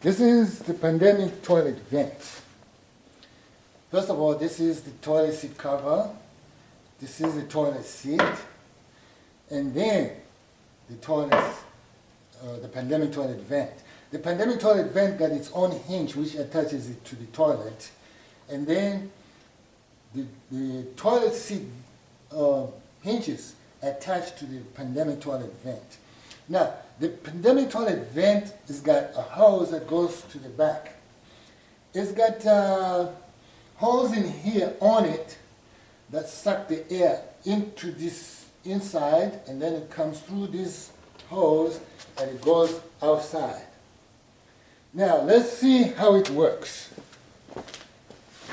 This is the pandemic toilet vent. First of all, this is the toilet seat cover. This is the toilet seat. And then the pandemic toilet vent. The pandemic toilet vent got its own hinge which attaches it to the toilet. And then the toilet seat hinges attached to the pandemic toilet vent. Now, the pandemic toilet vent has got a hose that goes to the back. It's got holes in here on it that suck the air into this inside, and then it comes through this hose and it goes outside. Now, let's see how it works.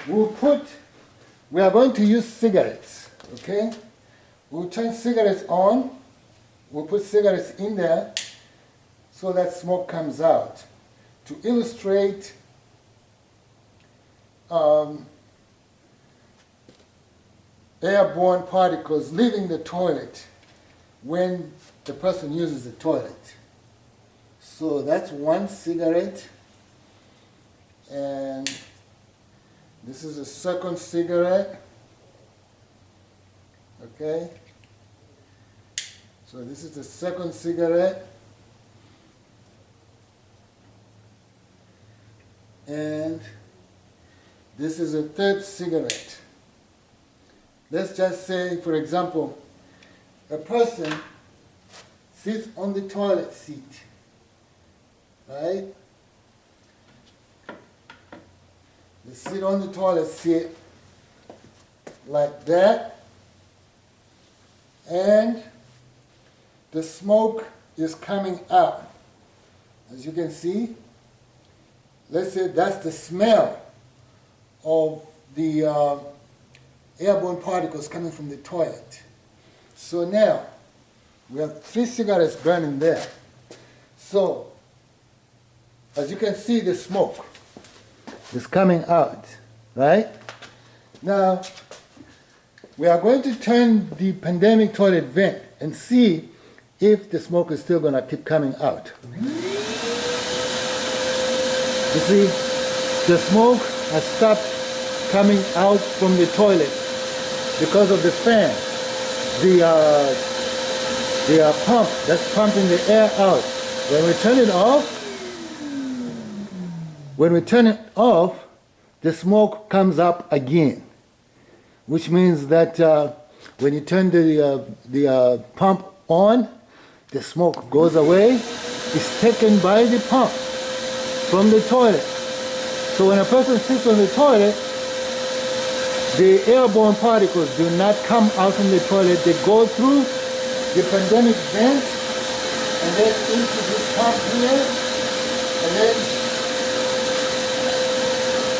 We are going to use cigarettes, okay? We'll turn cigarettes on. We'll put cigarettes in there so that smoke comes out. To illustrate airborne particles leaving the toilet when the person uses the toilet. So that's one cigarette, and this is a second cigarette, okay? So this is the second cigarette, and this is a third cigarette. Let's just say, for example, a person sits on the toilet seat, right? They sit on the toilet seat like that, and the smoke is coming out. As you can see, let's say that's the smell of the airborne particles coming from the toilet. So now, we have 3 cigarettes burning there. So, as you can see, the smoke is coming out, right? Now, we are going to turn the pandemic toilet vent and see if the smoke is still going to keep coming out. You see, the smoke has stopped coming out from the toilet because of the fan, the pump that's pumping the air out. When we turn it off, the smoke comes up again, which means that when you turn the pump on, the smoke goes away. It's taken by the pump from the toilet. So when a person sits on the toilet, the airborne particles do not come out from the toilet. They go through the pandemic vent and then into this pump here,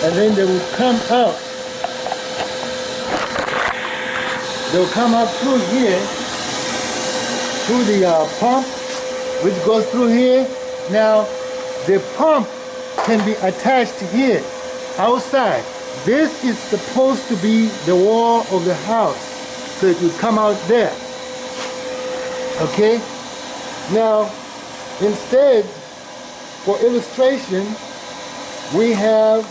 and then they will come out. They'll come up through here, through the pump, which goes through here. Now, the pump can be attached here, outside. This is supposed to be the wall of the house, so it will come out there. Okay? Now, instead, for illustration, we have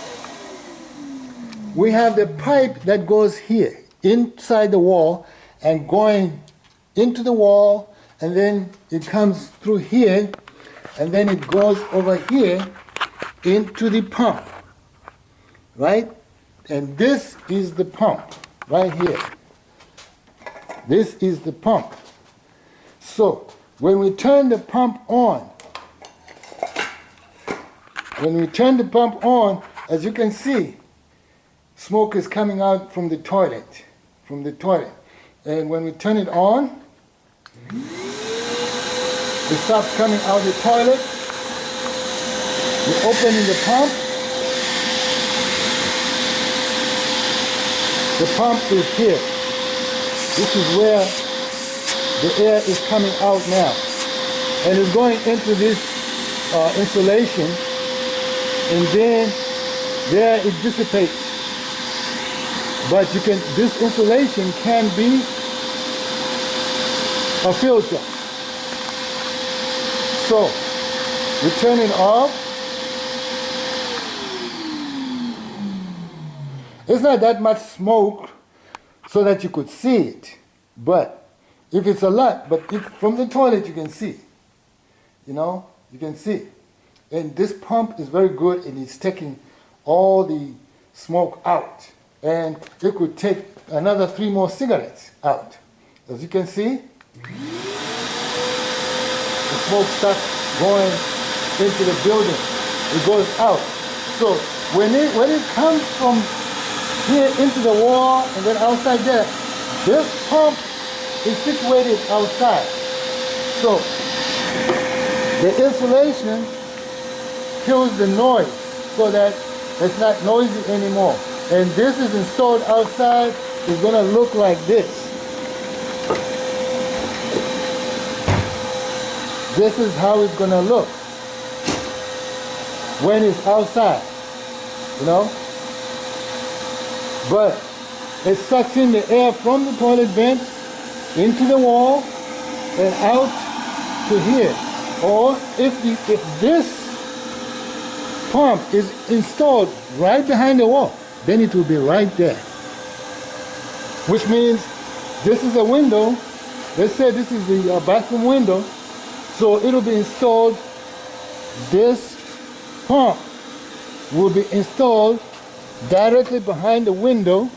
the pipe that goes here, inside the wall, and going into the wall, and then it comes through here, and then it goes over here into the pump, right? And this is the pump, right here. This is the pump. So, when we turn the pump on, as you can see, smoke is coming out from the toilet, And when we turn it on, it stops coming out of the toilet. We open the pump. The pump is here. This is where the air is coming out now. And it's going into this insulation, and then there it dissipates. But this insulation can be a filter. So, we turn it off, It's not that much smoke so that you could see it, but if it's a lot, but if from the toilet you can see, you know, you can see. And this pump is very good and it's taking all the smoke out. And it could take another 3 more cigarettes out. As you can see, the smoke starts going into the building. It goes out. So when it comes from here into the wall and then outside there, this pump is situated outside. So the insulation kills the noise so that it's not noisy anymore. And this is installed outside. It's going to look like this. This is how it's going to look when it's outside, you know. But it sucks in the air from the toilet vent into the wall and out to here. Or if this pump is installed right behind the wall, then it will be right there. Which means this is a window. Let's say this is the bathroom window. So it will be installed, this pump will be installed directly behind the window,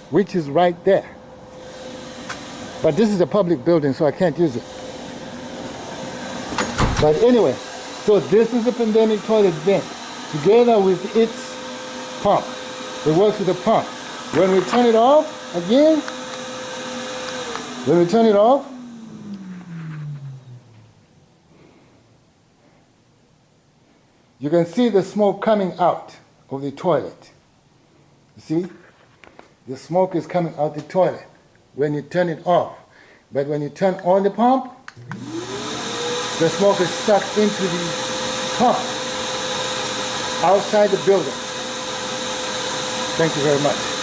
which is right there. But this is a public building, so I can't use it. But anyway, so this is a pandemic toilet vent together with its pump. It works with the pump. When we turn it off again, you can see the smoke coming out of the toilet. You see? The smoke is coming out the toilet when you turn it off. But when you turn on the pump, the smoke is sucked into the pump outside the building. Thank you very much.